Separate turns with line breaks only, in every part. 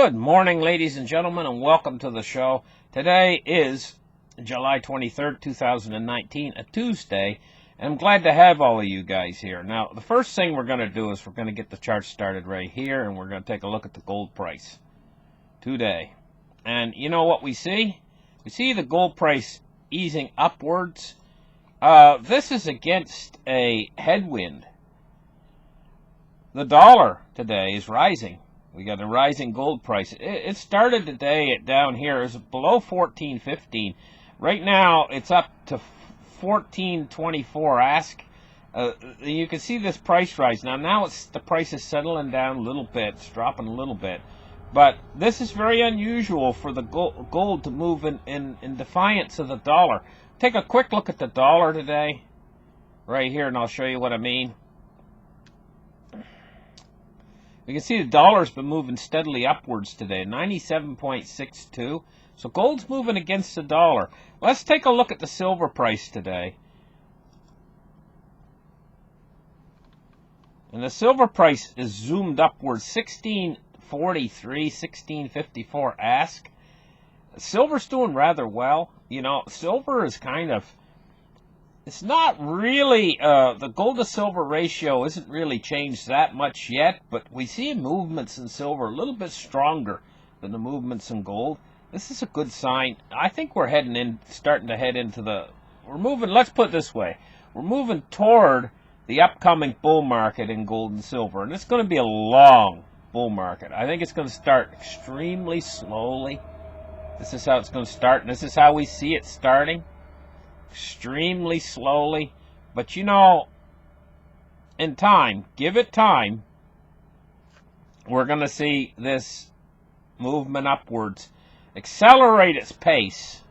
Good morning, ladies and gentlemen, and welcome to the show. Today is July 23rd, 2019, a Tuesday, and I'm glad to have all of you guys here. Now, the first thing we're going to do is we're going to get the chart started right here, and we're going to take a look at the gold price today. And you know what we see? We see the gold price easing upwards. This is against a headwind. The dollar today is rising. We got a rising gold price. It started today down here. It was below 14.15. Right now, it's up to 14.24 ask. You can see this price rise. Now the price is settling down a little bit. It's dropping a little bit. But this is very unusual for the gold to move in defiance of the dollar. Take a quick look at the dollar today. Right here, and I'll show you what I mean. You can see the dollar's been moving steadily upwards today, 97.62. So gold's moving against the dollar. Let's take a look at the silver price today. And the silver price is zoomed upwards, 1643, 1654 ask. Silver's doing rather well. You know, silver is kind of... It's not really, the gold to silver ratio isn't really changed that much yet, but we see movements in silver a little bit stronger than the movements in gold. This is a good sign. I think we're starting to head into let's put it this way, we're moving toward the upcoming bull market in gold and silver, and it's going to be a long bull market. I think it's going to start extremely slowly. This is how it's going to start, and this is how we see it starting. Extremely slowly, but you know, in time, give it time, we're going to see this movement upwards accelerate its pace.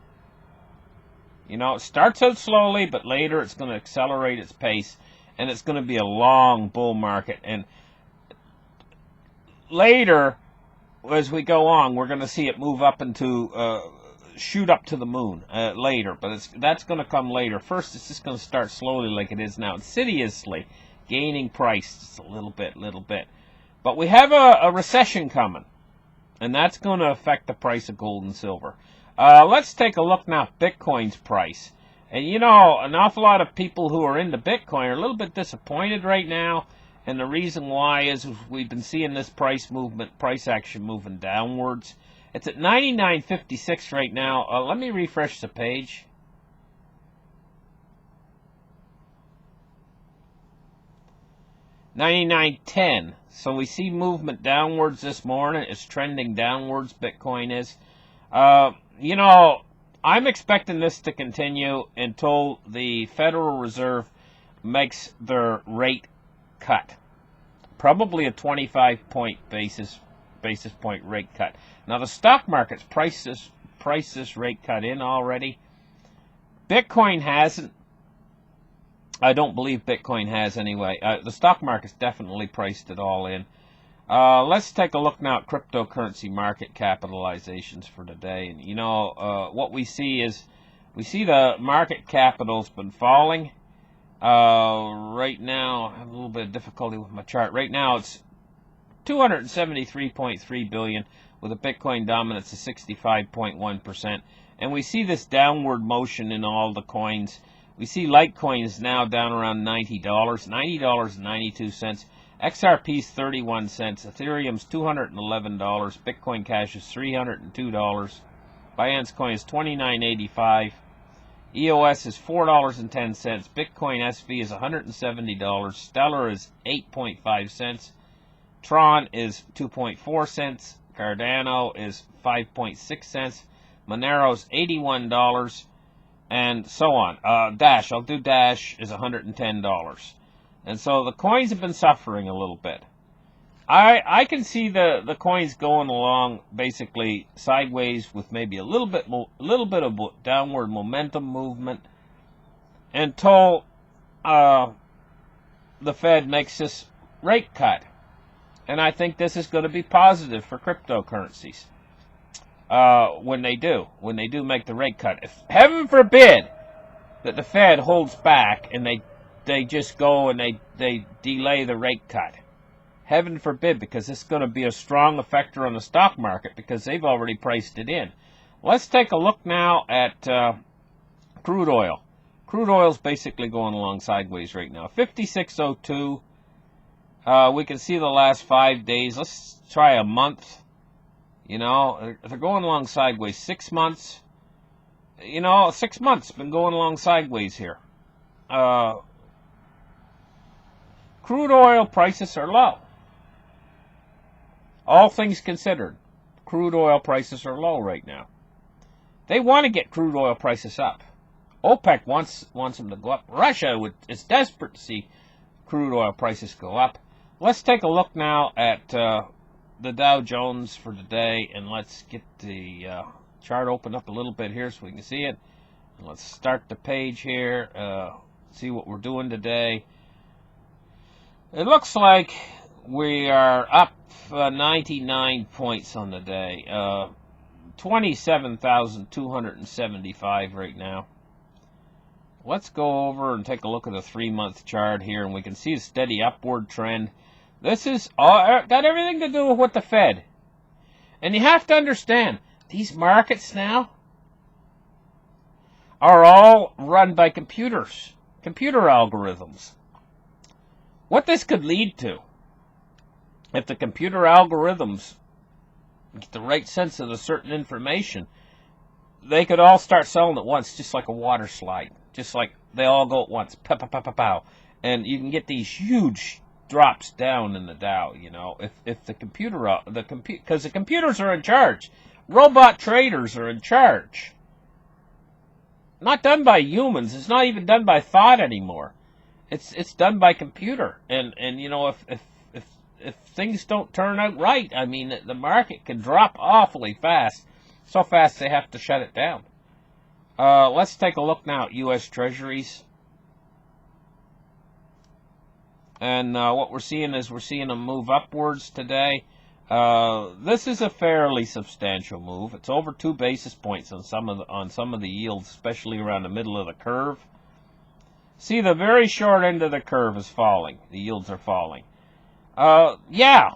You know, it starts out slowly, but later it's going to accelerate its pace, and it's going to be a long bull market. And later, as we go on, we're going to see it move up into shoot up to the moon later, but that's going to come later. First, it's just going to start slowly like it is now, insidiously gaining price just a little bit. But we have a recession coming, and that's going to affect the price of gold and silver. Let's take a look now at Bitcoin's price. And you know, an awful lot of people who are into Bitcoin are a little bit disappointed right now, and the reason why is we've been seeing this price action moving downwards. It's at 99.56 right now. Let me refresh the page. $99.10. So we see movement downwards this morning. It's trending downwards, Bitcoin is. You know, I'm expecting this to continue until the Federal Reserve makes their rate cut. Probably a 25-point basis point rate cut. Now the stock market's priced this rate cut in already. Bitcoin hasn't. I don't believe Bitcoin has anyway. The stock market's definitely priced it all in. Let's take a look now at cryptocurrency market capitalizations for today. And you know, what we see is the market capital's been falling. Right now, I have a little bit of difficulty with my chart. Right now it's 273.3 billion with a Bitcoin dominance of 65.1%. And we see this downward motion in all the coins. We see Litecoin is now down around $90, $90.92. XRP's 31 cents. Ethereum's $211. Bitcoin Cash is $302. Binance Coin is $29.85. EOS is $4.10. Bitcoin SV is $170. Stellar is 8.5 cents. Tron is 2.4 cents. Cardano is 5.6 cents. Monero's $81, and so on. Dash, I'll do Dash, is $110. And so the coins have been suffering a little bit. I can see the coins going along basically sideways with maybe a little bit of downward momentum movement until the Fed makes this rate cut. And I think this is going to be positive for cryptocurrencies when they do make the rate cut. If heaven forbid that the Fed holds back and they just go and they delay the rate cut, Heaven forbid, because this is going to be a strong effector on the stock market because they've already priced it in. Let's take a look now at crude oil. Crude oil is basically going along sideways right now. 56.02. We can see the last 5 days. Let's try a month. You know, they're going along sideways. 6 months. You know, 6 months been going along sideways here. Crude oil prices are low. All things considered, crude oil prices are low right now. They want to get crude oil prices up. OPEC wants them to go up. Russia is desperate to see crude oil prices go up. Let's take a look now at the Dow Jones for today, and let's get the chart open up a little bit here so we can see it. And let's start the page here, see what we're doing today. It looks like we are up 99 points on the day. 27,275 right now. Let's go over and take a look at the 3-month chart here, and we can see a steady upward trend. This is got everything to do with the Fed. And you have to understand, these markets now are all run by computers, computer algorithms. What this could lead to, if the computer algorithms get the right sense of a certain information, they could all start selling at once, just like a water slide. Just like they all go at once, pow, pow, pow, pow, pow. And you can get these huge drops down in the Dow, you know, if the computer, because the computers are in charge. Robot traders are in charge. Not done by humans. It's not even done by thought anymore. It's done by computer. And you know, if things don't turn out right, I mean, the market can drop awfully fast. So fast they have to shut it down. Let's take a look now at U.S. Treasuries. And what we're seeing is them move upwards today. This is a fairly substantial move. It's over 2 basis points on some of the yields, especially around the middle of the curve. See, the very short end of the curve is falling. The yields are falling. Yeah,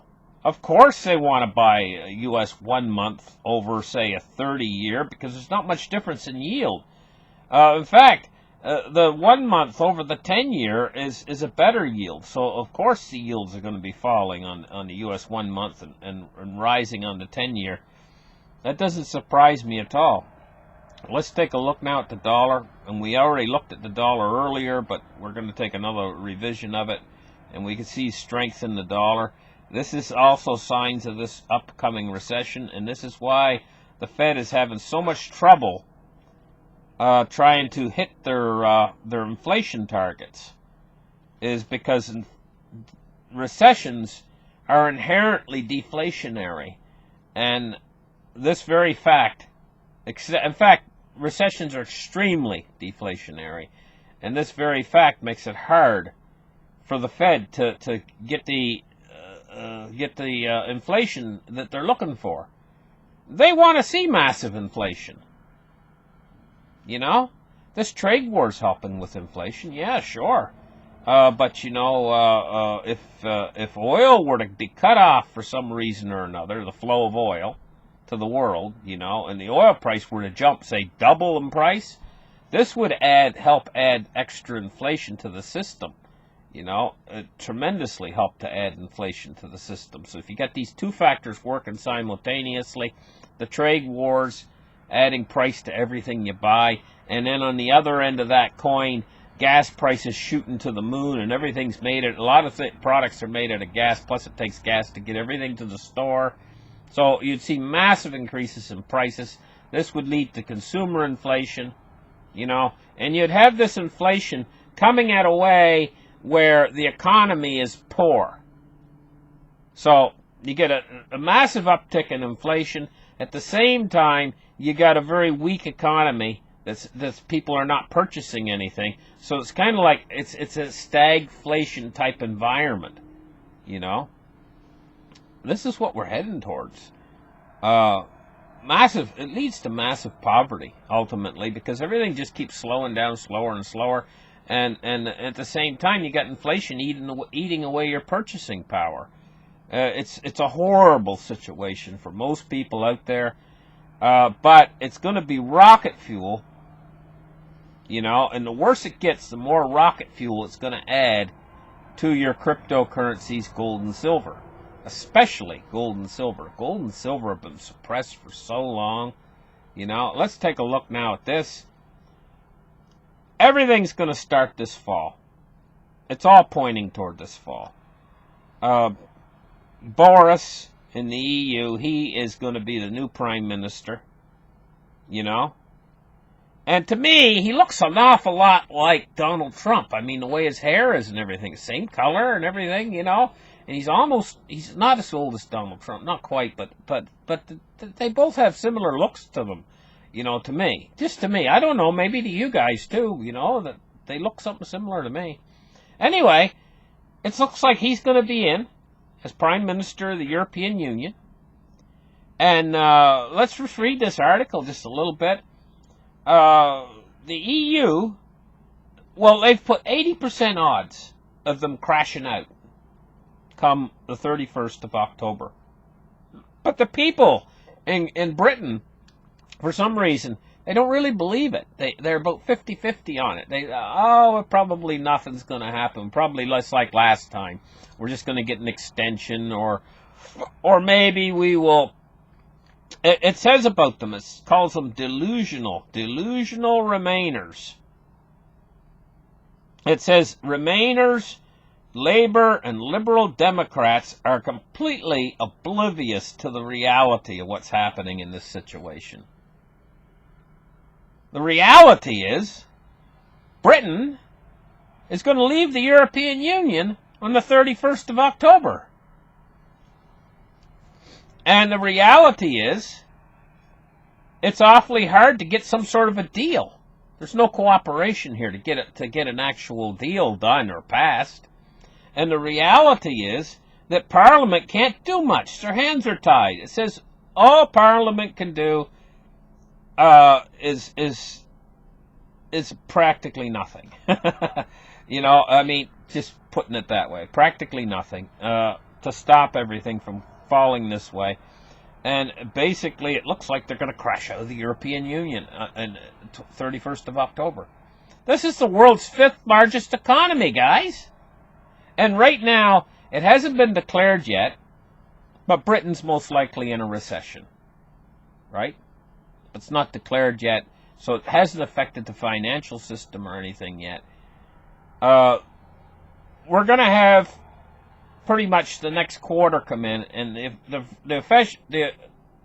of course they want to buy a U.S. 1 month over, say, a 30-year, because there's not much difference in yield. In fact, the 1 month over the 10-year is a better yield. So, of course, the yields are going to be falling on the U.S. 1 month and rising on the 10-year. That doesn't surprise me at all. Let's take a look now at the dollar. And we already looked at the dollar earlier, but we're going to take another revision of it. And we can see strength in the dollar. This is also signs of this upcoming recession, and this is why the Fed is having so much trouble trying to hit their inflation targets, is because recessions are inherently deflationary, and this very fact, in fact, recessions are extremely deflationary, and this very fact makes it hard for the Fed to get the inflation that they're looking for. They want to see massive inflation. You know, this trade war's helping with inflation. Yeah, sure. But you know, if oil were to be cut off for some reason or another, the flow of oil to the world, you know, and the oil price were to jump, say, double in price, this would help add extra inflation to the system. You know, it tremendously helped to add inflation to the system. So if you got these two factors working simultaneously, the trade wars adding price to everything you buy, and then on the other end of that coin, gas prices shooting to the moon, and everything's made a lot of products are made out of gas, plus it takes gas to get everything to the store. So you'd see massive increases in prices. This would lead to consumer inflation, you know, and you'd have this inflation coming at a way where the economy is poor. So you get a massive uptick in inflation. At the same time, you got a very weak economy that's people are not purchasing anything. So it's kind of like it's a stagflation type environment, you know. This is what we're heading towards. It leads to massive poverty ultimately, because everything just keeps slowing down slower and slower. And at the same time, you got inflation eating away your purchasing power. It's a horrible situation for most people out there, but it's going to be rocket fuel, and the worse it gets, the more rocket fuel it's going to add to your cryptocurrencies, gold and silver, especially gold and silver. Gold and silver have been suppressed for so long. Let's take a look now at this. Everything's going to start this fall. It's all pointing toward this fall. Boris in the EU, he is going to be the new prime minister, And to me, he looks an awful lot like Donald Trump. I mean, the way his hair is and everything, same color and everything, And he's not as old as Donald Trump, not quite, but they both have similar looks to them, to me. Just to me. I don't know, maybe to you guys too, that they look something similar to me. Anyway, it looks like he's going to be in as Prime Minister of the European Union. And let's just read this article just a little bit. The EU, well, they've put 80% odds of them crashing out come the 31st of October. But the people in Britain, for some reason, they don't really believe it. They're about 50-50 on it. Probably nothing's going to happen. Probably less like last time. We're just going to get an extension, or maybe we will. It says about them, it calls them delusional remainers. It says Remainers, Labour, and Liberal Democrats are completely oblivious to the reality of what's happening in this situation. The reality is, Britain is going to leave the European Union on the 31st of October. And the reality is, it's awfully hard to get some sort of a deal. There's no cooperation here to get an actual deal done or passed. And the reality is that Parliament can't do much. Their hands are tied. It says all Parliament can do is practically nothing. Just putting it that way, practically nothing to stop everything from falling this way. And basically, it looks like they're going to crash out of the European Union on 31st of October. This is the world's 5th largest economy, guys. And right now, it hasn't been declared yet, but Britain's most likely in a recession, right? It's not declared yet, so it hasn't affected the financial system or anything yet. We're going to have pretty much the next quarter come in, and if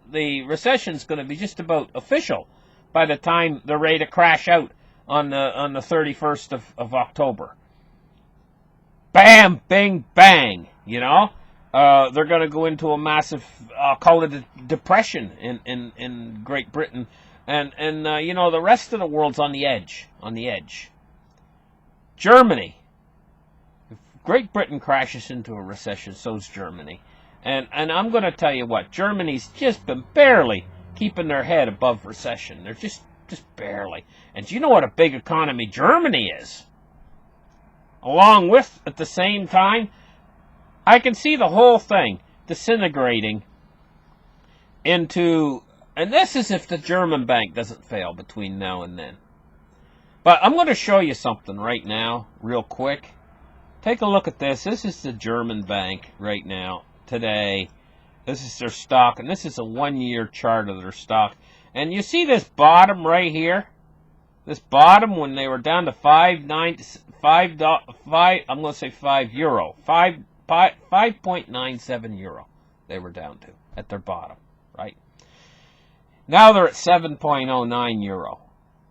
the recession's going to be just about official by the time they're ready to crash out on the 31st of October. Bam, bing, bang, they're going to go into a massive, I'll call it a depression in Great Britain, and the rest of the world's on the edge. Germany. If Great Britain crashes into a recession, so's Germany. And I'm going to tell you what, Germany's just been barely keeping their head above recession. They're just barely. And do you know what a big economy Germany is? Along with, at the same time, I can see the whole thing disintegrating into, and this is if the German bank doesn't fail between now and then. But I'm going to show you something right now, real quick. Take a look at this. This is the German bank right now, today. This is their stock, and this is a 1-year chart of their stock. And you see this bottom right here? This bottom when they were down to 5.97 euro they were down to at their bottom, right? Now they're at 7.09 euro.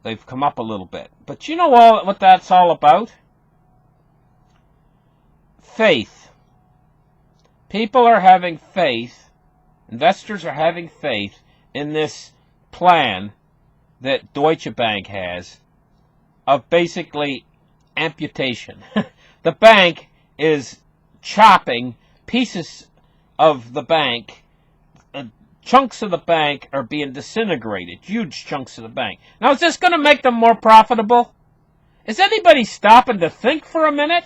They've come up a little bit. But you know what that's all about? Faith. People are having faith, investors are having faith in this plan that Deutsche Bank has of basically amputation. The bank is chopping pieces of the bank. Chunks of the bank are being disintegrated. Huge chunks of the bank. Now, is this going to make them more profitable? Is anybody stopping to think for a minute?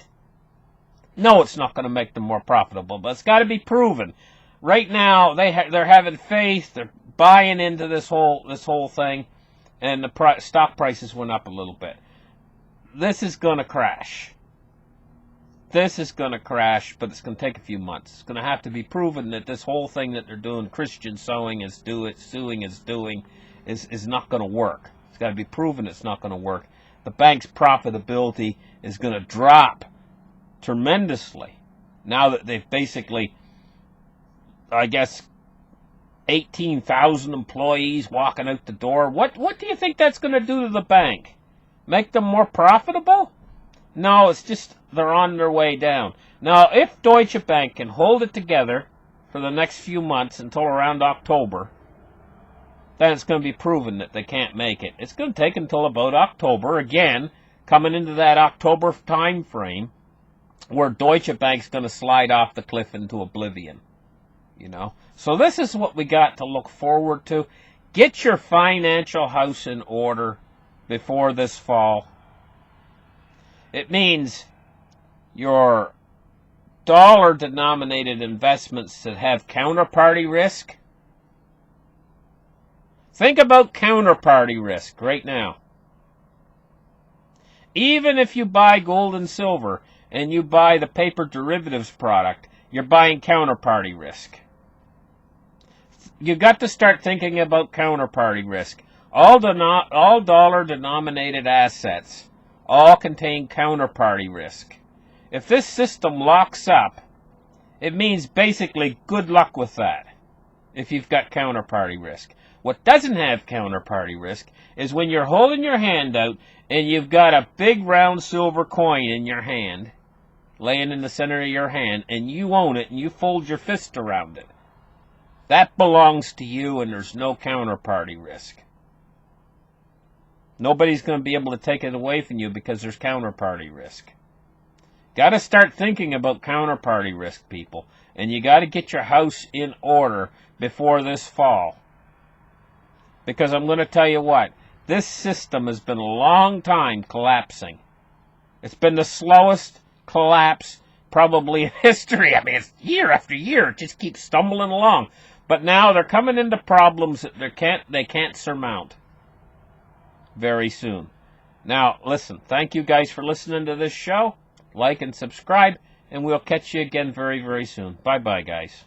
No, it's not going to make them more profitable, but it's got to be proven. Right now, they're having faith. They're buying into this whole thing, and the stock prices went up a little bit. This is going to crash. This is going to crash, but it's going to take a few months. It's going to have to be proven that this whole thing that they're doing, Christian suing is doing, is not going to work. It's got to be proven it's not going to work. The bank's profitability is going to drop tremendously now that they've basically, I guess, 18,000 employees walking out the door. What do you think that's going to do to the bank? Make them more profitable? No, it's just they're on their way down. Now, if Deutsche Bank can hold it together for the next few months until around October, then it's going to be proven that they can't make it. It's going to take until about October, again, coming into that October time frame, where Deutsche Bank's going to slide off the cliff into oblivion. You know? So this is what we got to look forward to. Get your financial house in order before this fall. It means your dollar-denominated investments that have counterparty risk. Think about counterparty risk right now. Even if you buy gold and silver and you buy the paper derivatives product, you're buying counterparty risk. You've got to start thinking about counterparty risk. All dollar-denominated assets all contain counterparty risk. If this system locks up, it means basically good luck with that if you've got counterparty risk. What doesn't have counterparty risk is when you're holding your hand out and you've got a big round silver coin in your hand, laying in the center of your hand, and you own it and you fold your fist around it. That belongs to you and there's no counterparty risk. Nobody's going to be able to take it away from you because there's counterparty risk. Got to start thinking about counterparty risk, people. And you got to get your house in order before this fall. Because I'm going to tell you what, this system has been a long time collapsing. It's been the slowest collapse probably in history. I mean, it's year after year. It just keeps stumbling along. But now they're coming into problems that they can't surmount very soon. Now, listen, thank you guys for listening to this show. Like and subscribe, and we'll catch you again very, very soon. Bye-bye, guys.